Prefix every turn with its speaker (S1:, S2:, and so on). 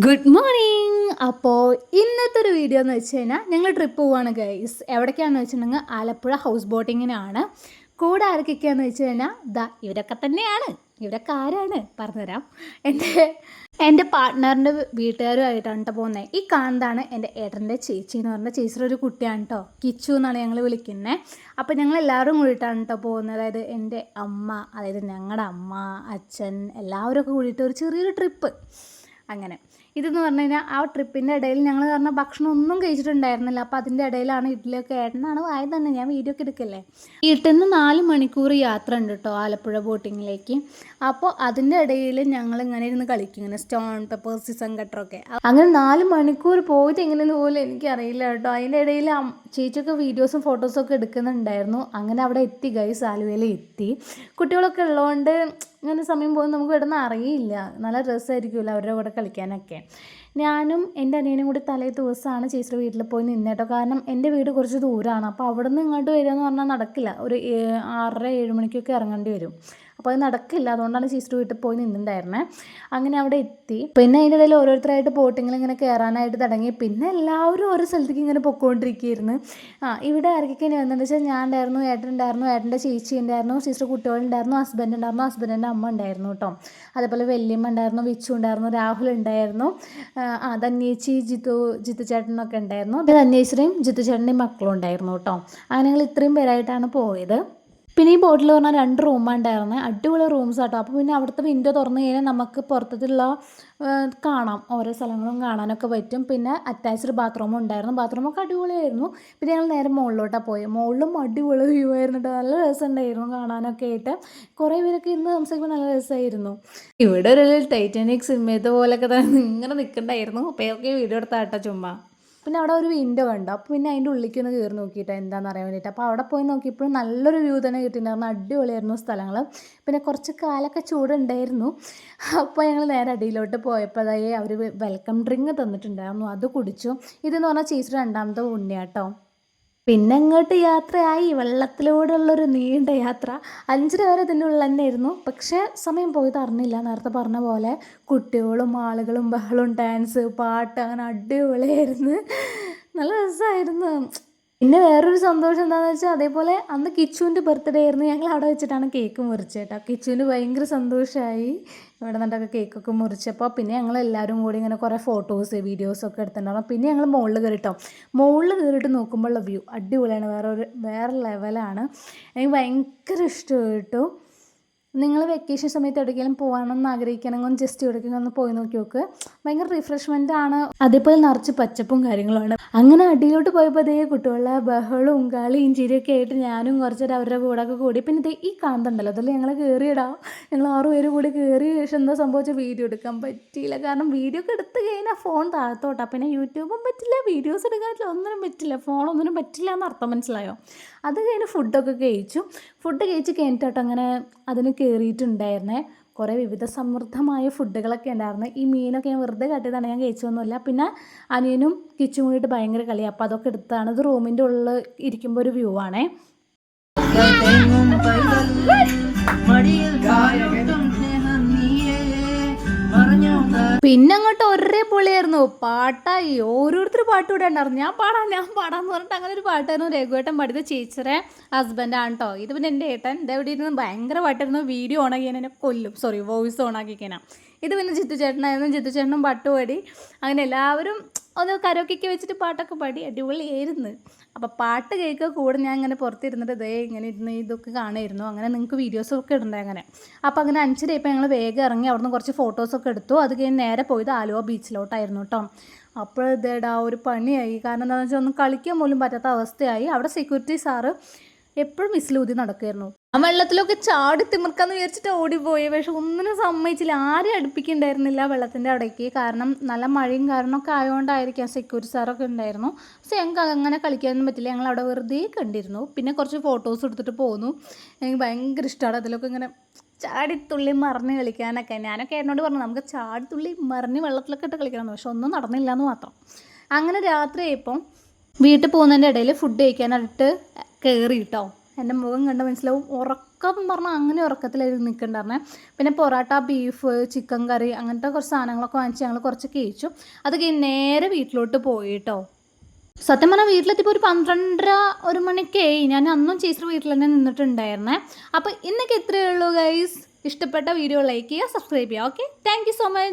S1: Good morning. അപ്പോൾ ഇന്നത്തെ ഒരു വീഡിയോ എന്ന് വെച്ച് കഴിഞ്ഞാൽ ഞങ്ങൾ ട്രിപ്പ് പോവാണ് ഗൈസ്. എവിടേക്കാണെന്ന് വെച്ചിട്ടുണ്ടെങ്കിൽ ആലപ്പുഴ ഹൗസ് ബോട്ടിങ്ങിനാണ്. കൂടെ ആരൊക്കെയാന്ന് വെച്ച് കഴിഞ്ഞാൽ ഇവരൊക്കെ തന്നെയാണ്. ഇവരൊക്കെ ആരാണ് പറഞ്ഞുതരാം. എൻ്റെ പാർട്ട്ണറിൻ്റെ വീട്ടുകാരുമായിട്ടാണ് കേട്ടോ പോകുന്നത്. ഈ കാണുന്നതാണ് എൻ്റെ ഏട്ടൻ്റെ ചേച്ചി എന്ന് പറഞ്ഞ ചേച്ചിയുടെ ഒരു കുട്ടിയാണ് കേട്ടോ. കിച്ചു എന്നാണ് ഞങ്ങൾ വിളിക്കുന്നത്. അപ്പോൾ ഞങ്ങൾ എല്ലാവരും കൂടിയിട്ടാണ് കേട്ടോ പോകുന്നത്. അതായത് എൻ്റെ അമ്മ, അതായത് ഞങ്ങളുടെ അമ്മ, അച്ഛൻ എല്ലാവരും ഒക്കെ കൂടിയിട്ട് ഒരു ചെറിയൊരു ട്രിപ്പ്. അങ്ങനെ ഇതെന്ന് പറഞ്ഞു കഴിഞ്ഞാൽ ആ ട്രിപ്പിൻ്റെ ഇടയിൽ ഞങ്ങൾ കാരണം ഭക്ഷണം ഒന്നും കഴിച്ചിട്ടുണ്ടായിരുന്നില്ല. അപ്പോൾ അതിൻ്റെ ഇടയിലാണ് ഇഡ്ഡലിയൊക്കെ ഏട്ടനാണ് വായത് തന്നെ, ഞാൻ വീഡിയോ ഒക്കെ എടുക്കല്ലേ. വീട്ടിൽ നിന്ന് 4 മണിക്കൂർ യാത്ര ഉണ്ട് കേട്ടോ ആലപ്പുഴ ബോട്ടിങ്ങിലേക്ക്. അപ്പോൾ അതിൻ്റെ ഇടയിൽ ഞങ്ങൾ ഇങ്ങനെ ഇരുന്ന് കളിക്കും, ഇങ്ങനെ സ്റ്റോൺ പേപ്പർ സിസൺ കട്ടറൊക്കെ. അങ്ങനെ 4 മണിക്കൂർ പോയിട്ട് എങ്ങനെയെന്ന് പോലും എനിക്കറിയില്ല കേട്ടോ. അതിൻ്റെ ഇടയിൽ ചേച്ചിയൊക്കെ വീഡിയോസും ഫോട്ടോസും ഒക്കെ എടുക്കുന്നുണ്ടായിരുന്നു. അങ്ങനെ അവിടെ എത്തി ഗൈസ്, ആലുവയിൽ എത്തി. കുട്ടികളൊക്കെ ഉള്ളതുകൊണ്ട് ഇങ്ങനെ സമയം പോകുന്നത് നമുക്ക് ഇവിടെ നിന്ന് അറിയില്ല. നല്ല രസമായിരിക്കുമല്ലോ അവരുടെ കൂടെ കളിക്കാനൊക്കെ. ഞാനും എൻ്റെ അനിയനും കൂടി തലേ ദിവസമാണ് ചേച്ചിയുടെ വീട്ടിൽ പോയി നിന്നേട്ടോ. കാരണം എൻ്റെ വീട് കുറച്ച് ദൂരമാണ്. അപ്പോൾ അവിടെ നിന്ന് ഇങ്ങോട്ട് വരിക എന്ന് പറഞ്ഞാൽ നടക്കില്ല. ഒരു 6-7 മണിക്കൊക്കെ ഇറങ്ങേണ്ടി വരും. അപ്പോൾ അത് നടക്കില്ല. അതുകൊണ്ടാണ് ചേച്ചിയുടെ വീട്ടിൽ പോയി നിന്നിട്ടുണ്ടായിരുന്നത്. അങ്ങനെ അവിടെ എത്തി. പിന്നെ അതിൻ്റെ ഇടയിൽ ഓരോരുത്തരായിട്ട് ബോട്ടിങ്ങിൽ ഇങ്ങനെ കയറാനായിട്ട് തുടങ്ങി. പിന്നെ എല്ലാവരും ഓരോ സ്ഥലത്തേക്ക് ഇങ്ങനെ പൊയ്ക്കൊണ്ടിരിക്കുകയായിരുന്നു. ഇവിടെ ആർക്കൊക്കെ ഇനി വന്നതെന്ന് വെച്ചാൽ ഞാൻ ഉണ്ടായിരുന്നു, ഏട്ടനുണ്ടായിരുന്നു, ഏട്ടൻ്റെ ചേച്ചി ഉണ്ടായിരുന്നു, ചേച്ചിയുടെ കുട്ടികളുണ്ടായിരുന്നു, ഹസ്ബൻഡ് ഉണ്ടായിരുന്നു, ഹസ്ബൻഡിൻ്റെ അമ്മ ഉണ്ടായിരുന്നു കേട്ടോ. അതേപോലെ വല്യമ്മ ഉണ്ടായിരുന്നു, വിച്ചു ഉണ്ടായിരുന്നു, രാഹുൽ ഉണ്ടായിരുന്നു, ധന്യേച്ചി, ജിത്തു ചേട്ടനൊക്കെ ഉണ്ടായിരുന്നു. അപ്പോൾ ധന്യേശ്വരിയും ജിത്തു ചേട്ടൻ്റെയും മക്കളും ഉണ്ടായിരുന്നു കേട്ടോ. അങ്ങനെ ഞങ്ങൾ ഇത്രയും പേരായിട്ടാണ് പോയത്. പിന്നെ ഈ ബോട്ടിൽ പറഞ്ഞാൽ 2 റൂമാണ് ഉണ്ടായിരുന്നത്. അടിപൊളി റൂംസ് കേട്ടോ. അപ്പോൾ പിന്നെ അവിടുത്തെ വിൻഡോ തുറന്നു കഴിഞ്ഞാൽ നമുക്ക് പുറത്തുള്ള കാണാം, ഓരോ സ്ഥലങ്ങളും കാണാനൊക്കെ പറ്റും. പിന്നെ അറ്റാച്ച്ഡ് ബാത്റൂമും ഉണ്ടായിരുന്നു. ബാത്റൂമൊക്കെ അടിപൊളിയായിരുന്നു. പിന്നെ ഞങ്ങൾ നേരെ മുകളിലോട്ടാണ് പോയത്. മുകളിലും അടിപൊളി വ്യൂ ആയിരുന്നു കേട്ടോ. നല്ല രസമുണ്ടായിരുന്നു കാണാനൊക്കെ ആയിട്ട്. കുറേ പേരൊക്കെ ഇരുന്ന് സംസാരിക്കുമ്പോൾ നല്ല രസമായിരുന്നു. ഇവിടെ ഒരു ടൈറ്റാനിക് സിനിമയത്തെ പോലെയൊക്കെ തന്നെ ഇങ്ങനെ നിൽക്കണ്ടായിരുന്നു. അപ്പോൾ ഇതൊക്കെ വീഡിയോ എടുത്താൽ കേട്ടോ ചുമ്മാ. പിന്നെ അവിടെ ഒരു വിൻഡോ കണ്ടു. അപ്പോൾ പിന്നെ അതിൻ്റെ ഉള്ളിലേക്ക് ഒന്ന് കയറി നോക്കിയിട്ട് എന്താണെന്ന് അറിയാൻ വേണ്ടിയിട്ട്. അപ്പോൾ അവിടെ പോയി നോക്കിയപ്പോഴും നല്ലൊരു വ്യൂ തന്നെ കിട്ടിയിട്ടുണ്ടായിരുന്നു. അടിപൊളിയായിരുന്നു സ്ഥലങ്ങൾ. പിന്നെ കുറച്ച് കാലൊക്കെ ചൂടുണ്ടായിരുന്നു. അപ്പോൾ ഞങ്ങൾ നേരെ അടിയിലോട്ട് പോയപ്പോഴേ അവർ വെൽക്കം ഡ്രിങ്ക് തന്നിട്ടുണ്ടായിരുന്നു. അത് കുടിച്ചു. ഇതെന്ന് പറഞ്ഞാൽ ചേച്ചി 2ാമത്തെ ഉണ്ണിയാട്ടോ. പിന്നെ അങ്ങോട്ട് യാത്രയായി. വെള്ളത്തിലൂടെ ഉള്ളൊരു നീണ്ട യാത്ര. 5:30 വരെ ഇതിൻ്റെ ഉള്ളിൽ തന്നെയായിരുന്നു. പക്ഷേ സമയം പോയത് അറിഞ്ഞില്ല. നേരത്തെ പറഞ്ഞ പോലെ കുട്ടികളും ആളുകളും ബഹളവും ഡാൻസ് പാട്ട് അങ്ങനെ അടിപൊളിയായിരുന്നു. നല്ല രസമായിരുന്നു. പിന്നെ വേറൊരു സന്തോഷം എന്താണെന്ന് വെച്ചാൽ, അതേപോലെ അന്ന് കിച്ചുവിൻ്റെ ബർത്ത്ഡേ ആയിരുന്നു. ഞങ്ങൾ അവിടെ വെച്ചിട്ടാണ് കേക്ക് മുറിച്ചേട്ടോ. കിച്ചുവിന് ഭയങ്കര സന്തോഷമായി. ഇവിടെ നിന്നൊക്കെ കേക്കൊക്കെ മുറിച്ചപ്പോൾ പിന്നെ ഞങ്ങൾ എല്ലാവരും കൂടി ഇങ്ങനെ കുറേ ഫോട്ടോസ് വീഡിയോസൊക്കെ എടുത്തിട്ടുണ്ടായിരുന്നു. പിന്നെ ഞങ്ങൾ മുകളിൽ കയറിട്ടോ. മുകളിൽ കയറിയിട്ട് നോക്കുമ്പോഴുള്ള വ്യൂ അടിപൊളിയാണ്. വേറെ ലെവലാണ്. എനിക്ക് ഭയങ്കര ഇഷ്ടപ്പെട്ടു. നിങ്ങൾ വെക്കേഷൻ സമയത്ത് എവിടേക്കെങ്കിലും പോകണമെന്ന് ആഗ്രഹിക്കണമെങ്കിൽ ജസ്റ്റ് എവിടേക്കെങ്കിലും ഒന്ന് പോയി നോക്കി നോക്ക്. ഭയങ്കര റിഫ്രഷ്മെൻ്റ് ആണ്. അതേപോലെ നിറച്ച് പച്ചപ്പും കാര്യങ്ങളുമാണ്. അങ്ങനെ അടിയിലോട്ട് പോയപ്പോൾ അതേ കുട്ടികളുടെ ബഹളവും കളിയും ചിരിയൊക്കെ ആയിട്ട് ഞാനും കുറച്ചേരം അവരുടെ കൂടെയൊക്കെ കൂടി. പിന്നെ ഇത് ഈ കാണുന്നുണ്ടല്ലോ, അതിൽ ഞങ്ങൾ കയറിയിടാം. ഞങ്ങൾ 6 പേര് കൂടി കയറിയ ശേഷം എന്താ സംഭവിച്ച വീഡിയോ എടുക്കാൻ പറ്റിയില്ല. കാരണം വീഡിയോ ഒക്കെ എടുത്ത് കഴിഞ്ഞാൽ ഫോൺ താഴത്തോട്ടാണ്. പിന്നെ യൂട്യൂബും പറ്റില്ല, വീഡിയോസ് എടുക്കാനില്ല, ഒന്നിനും പറ്റില്ല. ഫോണൊന്നിനും പറ്റില്ല എന്നർത്ഥം മനസ്സിലായോ. അത് കഴിഞ്ഞ് ഫുഡൊക്കെ കഴിച്ചു. ഫുഡ് കഴിച്ച് കഴിഞ്ഞിട്ടോ അങ്ങനെ അതിന് കയറിയിട്ടുണ്ടായിരുന്നേ. കുറേ വിവിധ സമൃദ്ധമായ ഫുഡുകളൊക്കെ ഉണ്ടായിരുന്നു. ഈ മീനൊക്കെ ഞാൻ വെറുതെ കാട്ടിയതാണ്, ഞാൻ കഴിച്ചൊന്നുമില്ല. പിന്നെ അനിയനും കിച്ചും കൂടിയിട്ട് ഭയങ്കര കളിയാണ്. അപ്പോൾ അതൊക്കെ എടുത്താണ്. ഇത് റൂമിൻ്റെ ഉള്ളിൽ ഇരിക്കുമ്പോൾ ഒരു വ്യൂ ആണേ. പിന്നെ അങ്ങോട്ട് ഒരേ പൊളിയായിരുന്നു. പാട്ടായി. ഓരോരുത്തർ പാട്ട് ഇവിടെ ഉണ്ടായിരുന്നു. ഞാൻ പാടാന്ന് പറഞ്ഞിട്ട് അങ്ങനെ ഒരു പാട്ടായിരുന്നു. രഘുവേട്ടൻ പാടിയത് ചേച്ചിയുടെ ഹസ്ബൻഡാണ് കേട്ടോ. ഇത് പിന്നെ എൻ്റെ ഏട്ടൻ ഇതെവിടെ ഇരുന്ന് ഭയങ്കര പാട്ടായിരുന്നു. വീഡിയോ ഓണാക്കി എന്നെ കൊല്ലും. വോയിസ് ഓണാക്കിക്കാനാ. ഇത് പിന്നെ ജിത്തു ചേട്ടനായിരുന്നു. ജിത്തു ചേട്ടനും പാട്ട് പാടി. അങ്ങനെ എല്ലാവരും ഒന്ന് കരോക്കൊക്കെ വെച്ചിട്ട് പാട്ടൊക്കെ പാടി. അടിപൊളിയായിരുന്നു. അപ്പോൾ പാട്ട് കേൾക്കുക കൂടെ ഞാൻ ഇങ്ങനെ പുറത്തിരുന്നിട്ട് ഇങ്ങനെ ഇരുന്ന് ഇതൊക്കെ കാണുമായിരുന്നു. അങ്ങനെ നിങ്ങൾക്ക് വീഡിയോസൊക്കെ ഇടണ്ടേ അങ്ങനെ. അപ്പോൾ അങ്ങനെ 5:30 ഇപ്പോൾ ഞങ്ങൾ വേഗം ഇറങ്ങി. അവിടെ നിന്ന് കുറച്ച് ഫോട്ടോസൊക്കെ എടുത്തു. അത് കഴിഞ്ഞ് നേരെ പോയത് ആലുവ ബീച്ചിലോട്ടായിരുന്നു കേട്ടോ. അപ്പോൾ ഒരു പണിയായി. കാരണം എന്താണെന്ന് വെച്ചാൽ ഒന്നും കളിക്കാൻ പോലും പറ്റാത്ത അവസ്ഥയായി. അവിടെ സെക്യൂരിറ്റി സാറ് എപ്പോഴും വിസിലൂതി നടക്കുമായിരുന്നു. ആ വെള്ളത്തിലൊക്കെ ചാടി തിമിർക്കാന്ന് വിചാരിച്ചിട്ട് ഓടിപ്പോയി. പക്ഷെ ഒന്നിനും സമ്മതിച്ചില്ല. ആരും അടുപ്പിക്കുന്നുണ്ടായിരുന്നില്ല വെള്ളത്തിൻ്റെ അവിടേക്ക്. കാരണം നല്ല മഴയും കാരണമൊക്കെ ആയതുകൊണ്ടായിരിക്കാം. സെക്യൂരിറ്റി സാറൊക്കെ ഉണ്ടായിരുന്നു. പക്ഷേ ഞങ്ങൾക്ക് അങ്ങനെ കളിക്കാനൊന്നും പറ്റില്ല. ഞങ്ങൾ അവിടെ വെറുതെ കണ്ടിരുന്നു. പിന്നെ കുറച്ച് ഫോട്ടോസ് എടുത്തിട്ട് പോന്നു. എനിക്ക് ഭയങ്കര ഇഷ്ടമാണ് അതിലൊക്കെ ഇങ്ങനെ ചാടിത്തുള്ളി മറിഞ്ഞ് കളിക്കാനൊക്കെ. ഞാനൊക്കെ എന്നോട് പറഞ്ഞു നമുക്ക് ചാടിത്തുള്ളി മറിഞ്ഞ് വെള്ളത്തിലൊക്കെ ഇട്ട് കളിക്കണം. പക്ഷെ ഒന്നും നടന്നില്ല എന്ന് മാത്രം. അങ്ങനെ രാത്രിയായപ്പം വീട്ടിൽ പോകുന്നതിൻ്റെ ഇടയിൽ ഫുഡ് കഴിക്കാനായിട്ട് കയറി കേട്ടോ. എൻ്റെ മുഖം കണ്ട് മനസ്സിലാവും ഉറക്കം പറഞ്ഞാൽ അങ്ങനെ ഉറക്കത്തിലായിരുന്നു നിൽക്കണ്ടായിരുന്നേ. പിന്നെ പൊറോട്ട, ബീഫ്, ചിക്കൻ കറി അങ്ങനത്തെ കുറച്ച് സാധനങ്ങളൊക്കെ വാങ്ങിച്ച് ഞങ്ങൾ കുറച്ച് കഴിച്ചു. അത് കഴിഞ്ഞ് നേരെ വീട്ടിലോട്ട് പോയി കേട്ടോ. സത്യം പറഞ്ഞാൽ വീട്ടിലെത്തിയപ്പോൾ ഒരു 12:30 1 മണിയൊക്കെ ആയി. ഞാൻ അന്നും ചേച്ചിയുടെ വീട്ടിൽ തന്നെ നിന്നിട്ടുണ്ടായിരുന്നേ. അപ്പോൾ ഇന്നൊക്കെ ഇത്രയേ ഉള്ളൂ ഗൈസ്. ഇഷ്ടപ്പെട്ട വീഡിയോ ലൈക്ക് ചെയ്യുക, സബ്സ്ക്രൈബ് ചെയ്യുക. Okay, thank you so much.